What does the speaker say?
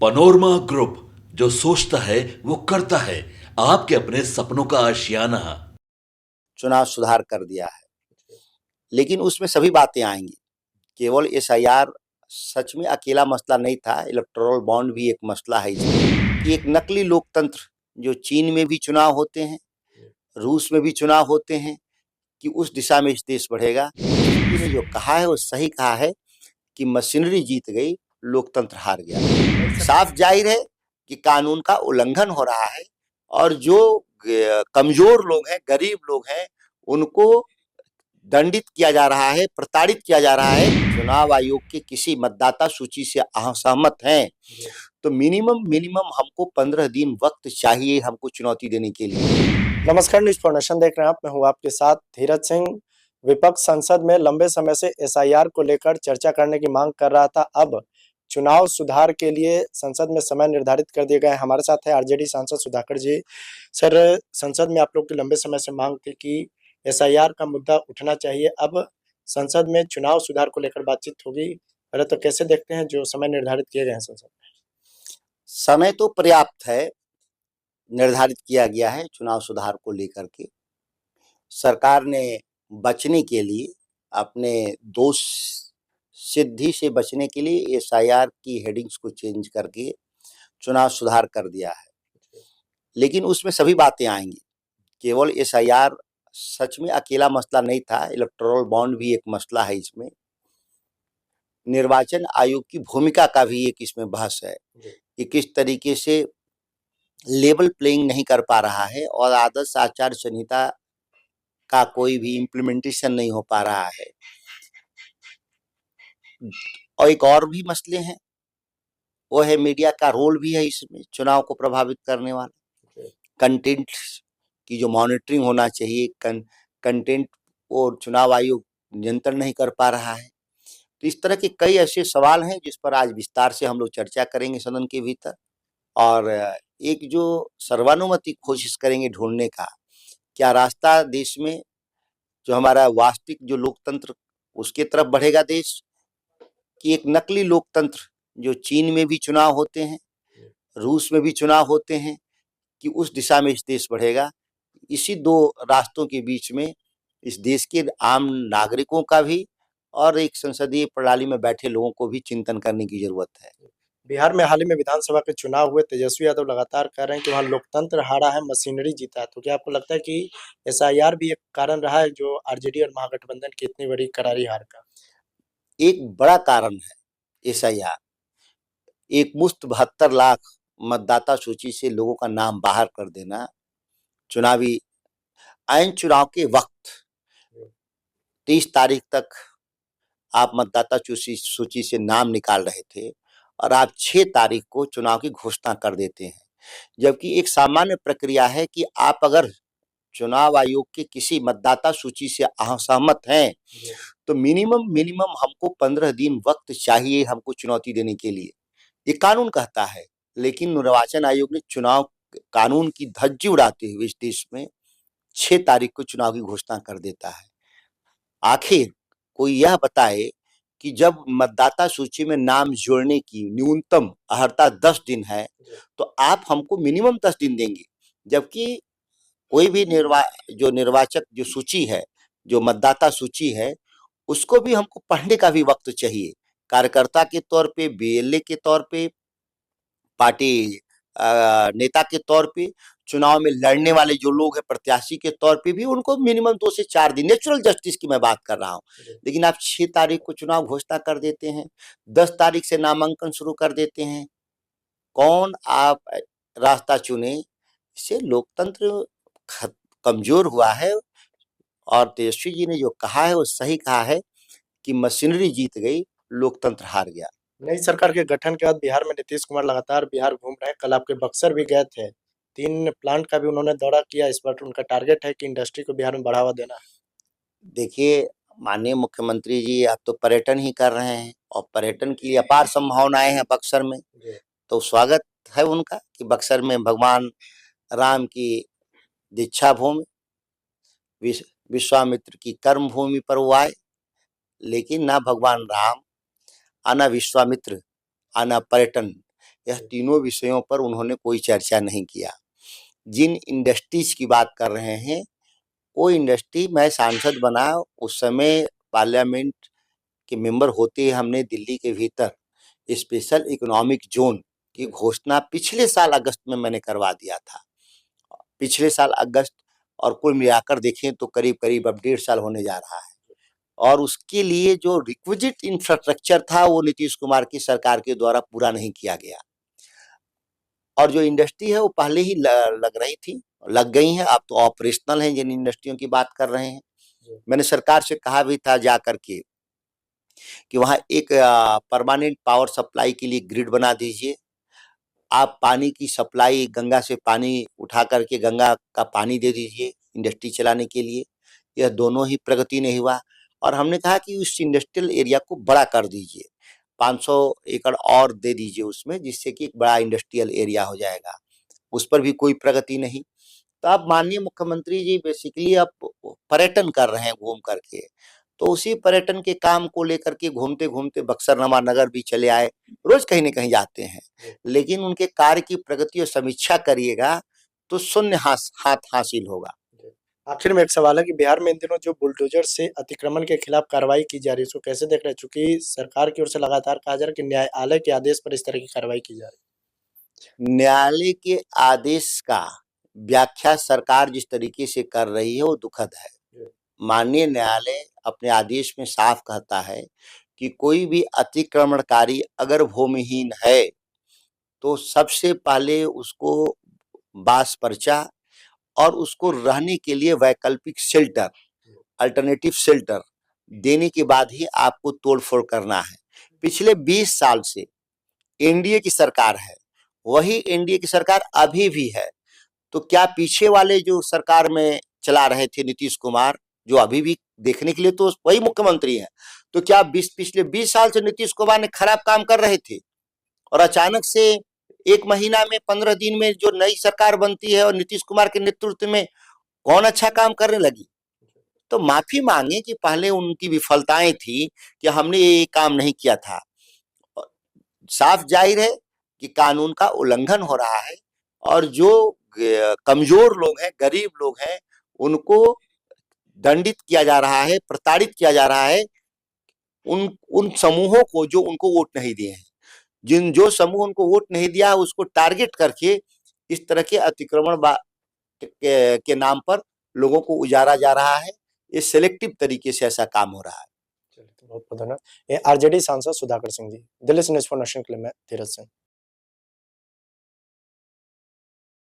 Panorama group, जो सोचता है वो करता है। आपके अपने सपनों का आशियाना। चुनाव सुधार कर दिया है, लेकिन उसमें सभी बातें आएंगी। केवल एसआईआर सच में अकेला मसला नहीं था, इलेक्टोरल बॉन्ड भी एक मसला है इसमें कि एक नकली लोकतंत्र जो चीन में भी चुनाव होते हैं, रूस में भी चुनाव होते हैं, कि उस दिशा में इस देश बढ़ेगा। ने जो कहा है वो सही कहा है कि मशीनरी जीत गई, लोकतंत्र हार गया। साफ जाहिर है कि कानून का उल्लंघन हो रहा है और जो कमजोर लोग हैं, गरीब लोग हैं, उनको दंडित किया जा रहा है, प्रताड़ित किया जा रहा है। चुनाव आयोग के किसी मतदाता सूची से असहमत हैं तो मिनिमम हमको 15 दिन वक्त चाहिए हमको चुनौती देने के लिए। नमस्कार, न्यूज फॉर नेशन देख रहे हैं आप। मैं हूं आपके साथ धीरज सिंह। विपक्ष संसद में लंबे समय से एसआईआर को लेकर चर्चा करने की मांग कर रहा था। अब चुनाव सुधार के लिए संसद में समय निर्धारित कर दिए गए। हमारे साथ है आरजेडी सांसद सुधाकर जी। सर, संसद में आप लोग की लंबे समय से मांग थी कि एसआईआर का मुद्दा उठना चाहिए। अब संसद में चुनाव सुधार को लेकर बातचीत होगी। पहले तो कैसे देखते हैं जो समय निर्धारित किए गए हैं संसद में? समय तो पर्याप्त है, निर्धारित किया गया है चुनाव सुधार को लेकर के। सरकार ने बचने के लिए, अपने दोष सिद्धि से बचने के लिए एसआईआर की हेडिंग्स को चेंज करके चुनाव सुधार कर दिया है, लेकिन उसमें सभी बातें आएंगी। केवल एसआईआर सच में अकेला मसला नहीं था, इलेक्टोरल बॉन्ड भी एक मसला है इसमें। निर्वाचन आयोग की भूमिका का भी एक इसमें बहस है कि किस तरीके से लेवल प्लेइंग नहीं कर पा रहा है और आदर्श आचार संहिता का कोई भी इम्प्लीमेंटेशन नहीं हो पा रहा है। और एक और भी मसले हैं, वो है मीडिया का रोल भी है इसमें चुनाव को प्रभावित करने वाला। कंटेंट की जो मॉनिटरिंग होना चाहिए, कंटेंट और चुनाव आयोग नियंत्रण नहीं कर पा रहा है। तो इस तरह के कई ऐसे सवाल हैं जिस पर आज विस्तार से हम लोग चर्चा करेंगे सदन के भीतर, और एक जो सर्वानुमति कोशिश करेंगे ढूंढने का, क्या रास्ता देश में जो हमारा वास्तविक जो लोकतंत्र उसके तरफ बढ़ेगा देश, कि एक नकली लोकतंत्र जो चीन में भी चुनाव होते हैं, रूस में भी चुनाव होते हैं, कि उस दिशा में इस देश बढ़ेगा। इसी दो रास्तों के बीच में इस देश के आम नागरिकों का भी और एक संसदीय प्रणाली में बैठे लोगों को भी चिंतन करने की जरूरत है। बिहार में हाल ही में विधानसभा के चुनाव हुए। तेजस्वी यादव लगातार कह रहे हैं कि वहाँ लोकतंत्र हारा है, मशीनरी जीता है। तो क्या आपको लगता है कि एसआईआर भी एक कारण रहा है जो आरजेडी और महागठबंधन की इतनी बड़ी करारी हार का? एक बड़ा कारण है एसआईआर। एक मुश्त 72 लाख मतदाता सूची से लोगों का नाम बाहर कर देना, चुनावी आइन चुनाव के वक्त 30 तारीख तक आप मतदाता सूची से नाम निकाल रहे थे और आप 6 तारीख को चुनाव की घोषणा कर देते हैं। जबकि एक सामान्य प्रक्रिया है कि आप अगर चुनाव आयोग के किसी मतदाता सूची से असहमत हैं तो मिनिमम हमको 15 दिन वक्त चाहिए हमको चुनौती देने के लिए, ये कानून कहता है। लेकिन निर्वाचन आयोग ने चुनाव कानून की धज्जी उड़ाते हुए इस देश में 6 तारीख को चुनाव की घोषणा कर देता है। आखिर कोई यह बताए कि जब मतदाता सूची में नाम जोड़ने की न्यूनतम अर्हता 10 दिन है तो आप हमको मिनिमम 10 दिन देंगे, जबकि कोई भी निर्वाचक जो सूची है, जो मतदाता सूची है, उसको भी हमको पढ़ने का भी वक्त चाहिए। कार्यकर्ता के तौर पे, बीएलए के तौर पे, पार्टी नेता के तौर पे, चुनाव में लड़ने वाले जो लोग हैं प्रत्याशी के तौर पे भी उनको मिनिमम 2 से 4 दिन, नेचुरल जस्टिस की मैं बात कर रहा हूँ। लेकिन आप 6 तारीख को चुनाव घोषणा कर देते हैं, 10 तारीख से नामांकन शुरू कर देते हैं। कौन आप रास्ता चुने? इससे लोकतंत्र कमजोर हुआ है। और तेजस्वी जी ने जो कहा है वो सही कहा है कि मशीनरी जीत गई, लोकतंत्र हार गया। नई सरकार के गठन के बाद बिहार में नीतीश कुमार लगातार बिहार घूम रहे हैं। कल आपके बक्सर भी गए थे, 3 प्लांट का भी उन्होंने दौरा किया। इस बार उनका टारगेट है कि इंडस्ट्री को बिहार में बढ़ावा देना है। देखिए, माननीय मुख्यमंत्री जी आप तो पर्यटन ही कर रहे हैं और पर्यटन की अपार संभावनाएं हैं बक्सर में, तो स्वागत है उनका कि बक्सर में भगवान राम की दीक्षा भूमि, विश्वामित्र की कर्म भूमि पर वो आए। लेकिन ना भगवान राम, आना विश्वामित्र, आना पर्यटन, यह तीनों विषयों पर उन्होंने कोई चर्चा नहीं किया। जिन इंडस्ट्रीज की बात कर रहे हैं, वो इंडस्ट्री, मैं सांसद बना उस समय पार्लियामेंट के मेंबर होते ही हमने दिल्ली के भीतर स्पेशल इकोनॉमिक जोन की घोषणा पिछले साल अगस्त में मैंने करवा दिया था। पिछले साल अगस्त, और कुल मिलाकर देखें तो करीब-करीब अब 1.5 साल होने जा रहा है। और उसके लिए जो रिक्विजिट इंफ्रास्ट्रक्चर था वो नीतीश कुमार की सरकार के द्वारा पूरा नहीं किया गया। और जो इंडस्ट्री है वो पहले ही लग रही थी, लग गई हैं, अब तो ऑपरेशनल हैं जिन इंडस्ट्रियों की बात कर रहे हैं। मैंने सरकार से कहा भी था जा करके कि वहाँ एक परमानेंट पावर सप्लाई के लिए ग्रिड बना दीजिए। आप पानी की सप्लाई, गंगा से पानी उठा करके गंगा का पानी दे दीजिए इंडस्ट्री चलाने के लिए। यह दोनों ही प्रगति नहीं हुआ। और हमने कहा कि उस इंडस्ट्रियल एरिया को बड़ा कर दीजिए, 500 एकड़ और दे दीजिए उसमें, जिससे कि एक बड़ा इंडस्ट्रियल एरिया हो जाएगा। उस पर भी कोई प्रगति नहीं। तो अब माननीय मुख्यमंत्री जी बेसिकली अब पर्यटन कर रहे हैं घूम करके, तो उसी पर्यटन के काम को लेकर के घूमते-घूमते बक्सर नवानगर भी चले आए। रोज कहीं न कहीं जाते हैं, लेकिन उनके कार्य की प्रगति और समीक्षा करिएगा तो शून्य हाथ हासिल होगा। आखिर में एक सवाल है कि बिहार में इन दिनों जो बुलडोजर से अतिक्रमण के खिलाफ कार्रवाई की जा रही है, उसको कैसे देख रहे हैं? चूंकि सरकार की ओर से लगातार कहा जा रहा है कि न्यायालय के आदेश पर इस तरह की कार्रवाई की जा रही न्यायालय के आदेश का व्याख्या सरकार जिस तरीके से कर रही है वो दुखद है। है। माननीय न्यायालय अपने आदेश में साफ कहता है कि कोई भी अतिक्रमणकारी अगर भूमिहीन है तो सबसे पहले उसको बास पर्चा और उसको रहने के लिए वैकल्पिक शेल्टर, अल्टरनेटिव शेल्टर देने के बाद ही आपको तोड़फोड़ करना है। पिछले 20 साल से एनडीए की सरकार है, वही एनडीए की सरकार अभी भी है। तो क्या पीछे वाले जो सरकार में चला रहे थे नीतीश कुमार, जो अभी भी देखने के लिए तो वही मुख्यमंत्री हैं, तो क्या पिछले 20 साल से नीतीश कुमार ने खराब काम कर रहे थे? और अचानक से 1 महीना में 15 दिन में जो नई सरकार बनती है और नीतीश कुमार के नेतृत्व में कौन अच्छा काम करने लगी? तो माफी मांगे कि पहले उनकी विफलताएं थी कि हमने ये काम नहीं किया था। साफ जाहिर है कि कानून का उल्लंघन हो रहा है और जो कमजोर लोग हैं, गरीब लोग हैं, उनको दंडित किया जा रहा है, प्रताड़ित किया जा रहा है। उन समूहों को जो उनको वोट नहीं दिए हैं, जो समूह उनको वोट नहीं दिया उसको टारगेट करके इस तरह के अतिक्रमण के नाम पर लोगों को उजारा जा रहा है। ये सेलेक्टिव तरीके से ऐसा काम हो रहा है। चलिए, तो बहुत बहुत धन्यवाद। ये आरजेडी सांसद सुधाकर सिंह जी। दिल्ली से न्यूज़ फॉर नेशन के लिए मैं धीरज सिंह।